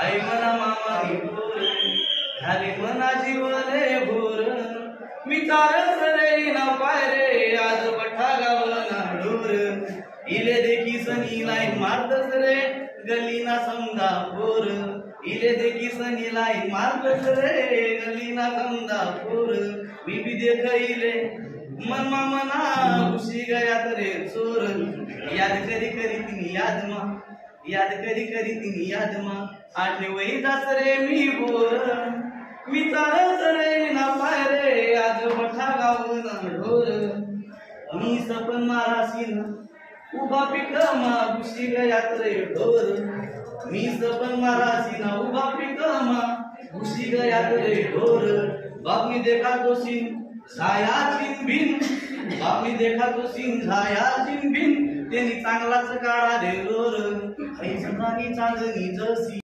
आई मना मामानी बोर झाले मना जीवले भोर मी तारस रे ना पायरे आज बठा गावना ढोर इले देखी सनी लाई मारदस रे गली ना समजा पोर इले देखी सनी लाई मारदस रे गली ना समजा पोर मी भी देख इले मन मना खुशी गया रे चोर याद करी करी तिनी याद मा याद करी करी तिनी याद मा आठवई दास रे मी बोर मी तारस रे ना पायरे आज बठा गावना ढोर मी सपन मारासीन उभा पिकमा खुशी गया रे ढोर मी सपन मारासीन उभा पिकमा खुशी गया रे ढोर बाप मी देखा तो सीन छाया चिंबिन बाप मी देखा तो सीन छाया चिंबिन त्यांनी चांगलाच काढा रे रोर आई सकाळी चांदणी जसी